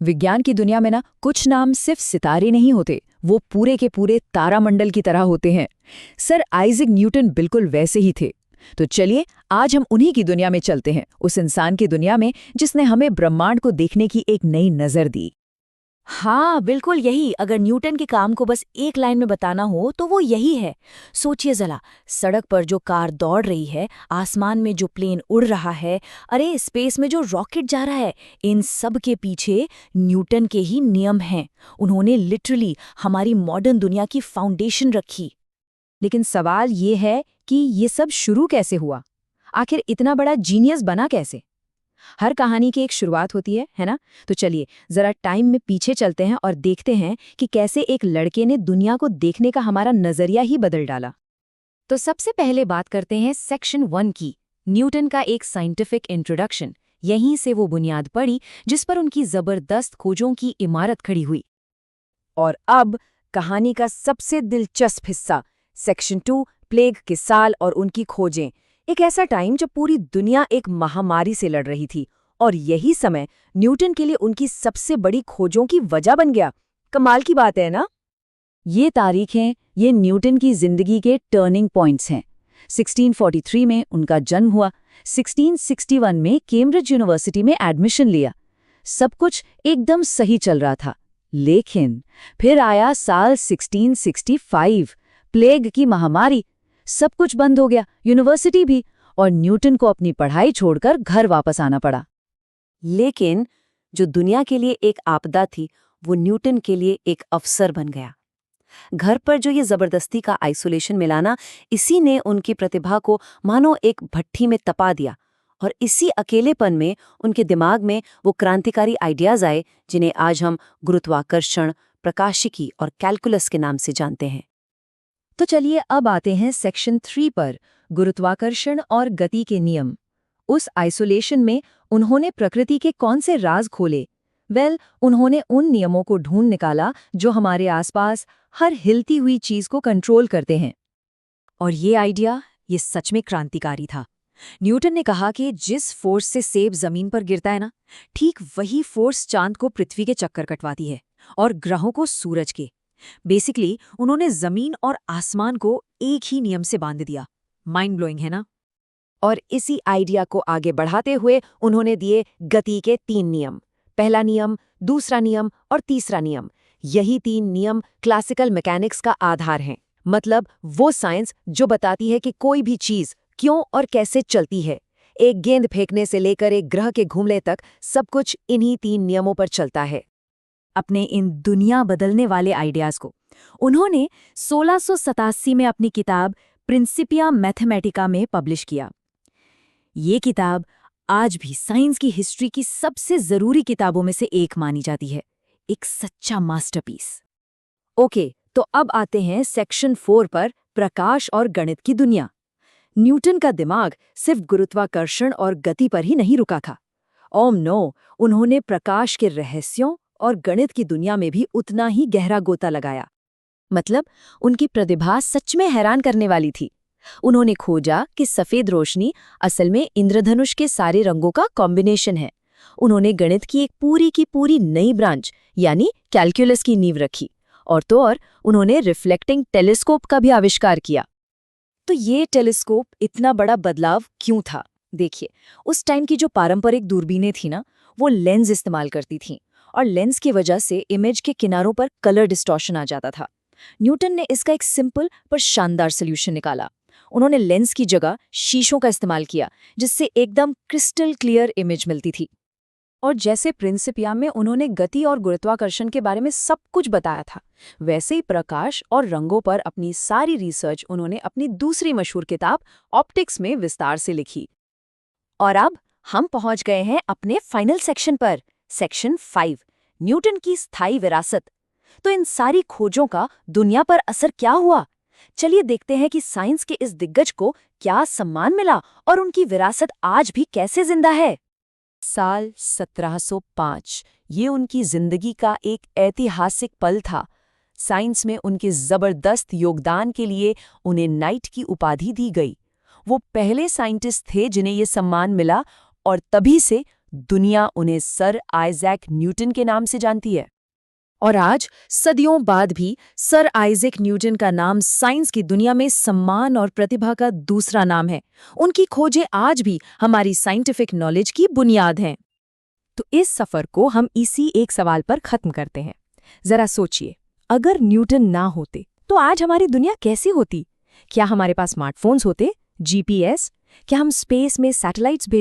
विज्ञान की दुनिया में ना कुछ नाम सिर्फ सितारे नहीं होते, वो पूरे के पूरे तारामंडल की तरह होते हैं। सर आइजैक न्यूटन बिल्कुल वैसे ही थे। तो चलिए आज हम उन्हीं की दुनिया में चलते हैं, उस इंसान की दुनिया में जिसने हमें ब्रह्मांड को देखने की एक नई नजर दी। हाँ, बिल्कुल यही। अगर न्यूटन के काम को बस एक लाइन में बताना हो तो वो यही है। सोचिए जरा, सड़क पर जो कार दौड़ रही है, आसमान में जो प्लेन उड़ रहा है, अरे स्पेस में जो रॉकेट जा रहा है, इन सब के पीछे न्यूटन के ही नियम हैं। उन्होंने लिटरली हमारी मॉडर्न दुनिया की फाउंडेशन रखी। लेकिन सवाल ये है कि ये सब शुरू कैसे हुआ? आखिर इतना बड़ा जीनियस बना कैसे? हर कहानी की एक शुरुआत होती है ना? तो चलिए जरा टाइम में पीछे चलते हैं और देखते हैं कि कैसे एक लड़के ने दुनिया को देखने का हमारा नजरिया ही बदल डाला। तो सबसे पहले बात करते हैं सेक्शन 1 की, न्यूटन का एक साइंटिफिक इंट्रोडक्शन। यहीं से वो बुनियाद पड़ी जिस पर उनकी जबरदस्त खोजों की इमारत खड़ी हुई। और अब कहानी का सबसे दिलचस्प हिस्सा, सेक्शन 2, प्लेग के साल और उनकी खोजें। एक ऐसा टाइम जब पूरी दुनिया एक महामारी से लड़ रही थी और यही समय न्यूटन के लिए उनकी सबसे बड़ी खोजों की वजह बन गया। कमाल की बात है ना? ये तारीखें, ये न्यूटन की जिंदगी के टर्निंग पॉइंट्स हैं। 1643 में उनका जन्म हुआ, 1661 में कैम्ब्रिज यूनिवर्सिटी में एडमिशन लिया। सब कुछ एकदम सही चल रहा था। लेकिन फिर आया साल 1665, प्लेग की महामारी। सब कुछ बंद हो गया, यूनिवर्सिटी भी, और न्यूटन को अपनी पढ़ाई छोड़कर घर वापस आना पड़ा। लेकिन जो दुनिया के लिए एक आपदा थी, वो न्यूटन के लिए एक अवसर बन गया। घर पर जो ये जबरदस्ती का आइसोलेशन मिलाना, इसी ने उनकी प्रतिभा को मानो एक भट्ठी में तपा दिया। और इसी अकेलेपन में उनके दिमाग में वो क्रांतिकारी आइडियाज आए जिन्हें आज हम गुरुत्वाकर्षण, प्रकाशिकी और कैलकुलस के नाम से जानते हैं। तो चलिए अब आते हैं सेक्शन 3 पर, गुरुत्वाकर्षण और गति के नियम। उस आइसोलेशन में उन्होंने प्रकृति के कौन से राज खोले? उन्होंने उन नियमों को ढूंढ निकाला जो हमारे आसपास हर हिलती हुई चीज को कंट्रोल करते हैं। और ये आइडिया, ये सच में क्रांतिकारी था। न्यूटन ने कहा कि जिस फोर्स से सेब जमीन पर गिरता है ना, ठीक वही फोर्स चांद को पृथ्वी के चक्कर कटवाती है और ग्रहों को सूरज के। बेसिकली उन्होंने जमीन और आसमान को एक ही नियम से बांध दिया। माइंड ब्लोइंग है ना? और इसी आइडिया को आगे बढ़ाते हुए उन्होंने दिए गति के 3 नियम। पहला नियम, दूसरा नियम और तीसरा नियम। यही 3 नियम क्लासिकल मैकेनिक्स का आधार हैं। मतलब वो साइंस जो बताती है कि कोई भी चीज क्यों और कैसे चलती है। एक गेंद फेंकने से लेकर एक ग्रह के घूमने तक सब कुछ इन्हीं 3 नियमों पर चलता है। अपने इन दुनिया बदलने वाले आइडियाज को उन्होंने 1687 में अपनी किताब प्रिंसिपिया मैथमेटिका में पब्लिश किया। ये किताब आज भी साइंस की हिस्ट्री की सबसे जरूरी किताबों में से एक मानी जाती है। एक सच्चा मास्टरपीस। ओके, तो अब आते हैं सेक्शन 4 पर, प्रकाश और गणित की दुनिया। न्यूटन का दिमाग सिर्फ गुरुत्वाकर्षण और गति पर ही नहीं रुका था। ओम नो, उन्होंने प्रकाश के रहस्यों और गणित की दुनिया में भी उतना ही गहरा गोता लगाया। मतलब उनकी प्रतिभा सच में हैरान करने वाली थी। उन्होंने खोजा कि सफेद रोशनी असल में इंद्रधनुष के सारे रंगों का कॉम्बिनेशन है। उन्होंने गणित की एक पूरी की पूरी नई ब्रांच यानी कैलकुलस की नींव रखी। और तो और उन्होंने रिफ्लेक्टिंग टेलीस्कोप का भी आविष्कार किया। तो ये टेलीस्कोप इतना बड़ा बदलाव क्यों था? देखिए, उस टाइम की जो पारंपरिक दूरबीनें थी ना, वो लेंस इस्तेमाल करती थीं और लेंस की वजह से इमेज के किनारों पर कलर डिस्टॉर्शन आ जाता था। न्यूटन ने इसका एक सिंपल पर शानदार सॉल्यूशन निकाला। उन्होंने लेंस की जगह शीशों का इस्तेमाल किया, जिससे एकदम क्रिस्टल क्लियर इमेज मिलती थी। और जैसे प्रिंसिपिया में उन्होंने गति और गुरुत्वाकर्षण के बारे में सब कुछ बताया था, वैसे ही प्रकाश और रंगों पर अपनी सारी रिसर्च उन्होंने अपनी दूसरी मशहूर किताब ऑप्टिक्स में विस्तार से लिखी। और अब हम पहुंच गए हैं अपने फाइनल सेक्शन पर, सेक्शन 5, न्यूटन की स्थायी विरासत। तो इन सारी खोजों का दुनिया पर असर क्या हुआ? चलिए देखते हैं कि साइंस के इस दिग्गज को क्या सम्मान मिला और उनकी विरासत आज भी कैसे जिंदा है। साल 1705, ये उनकी जिंदगी का एक ऐतिहासिक पल था। साइंस में उनके जबरदस्त योगदान के लिए उन्हें नाइट की उपाधि दी गई। वो पहले साइंटिस्ट थे जिन्हें ये सम्मान मिला और तभी से दुनिया उन्हें सर आइजैक न्यूटन के नाम से जानती है। और आज सदियों बाद भी सर आइजैक न्यूटन का नाम साइंस की दुनिया में सम्मान और प्रतिभा का दूसरा नाम है। उनकी खोजें आज भी हमारी साइंटिफिक नॉलेज की बुनियाद हैं। तो इस सफर को हम इसी एक सवाल पर खत्म करते हैं। जरा सोचिए, अगर न्यूटन ना होते तो आज हमारी दुनिया कैसी होती? क्या हमारे पास स्मार्टफोन्स होते, जीपीएस? क्या हम स्पेस में सैटेलाइट्स भेज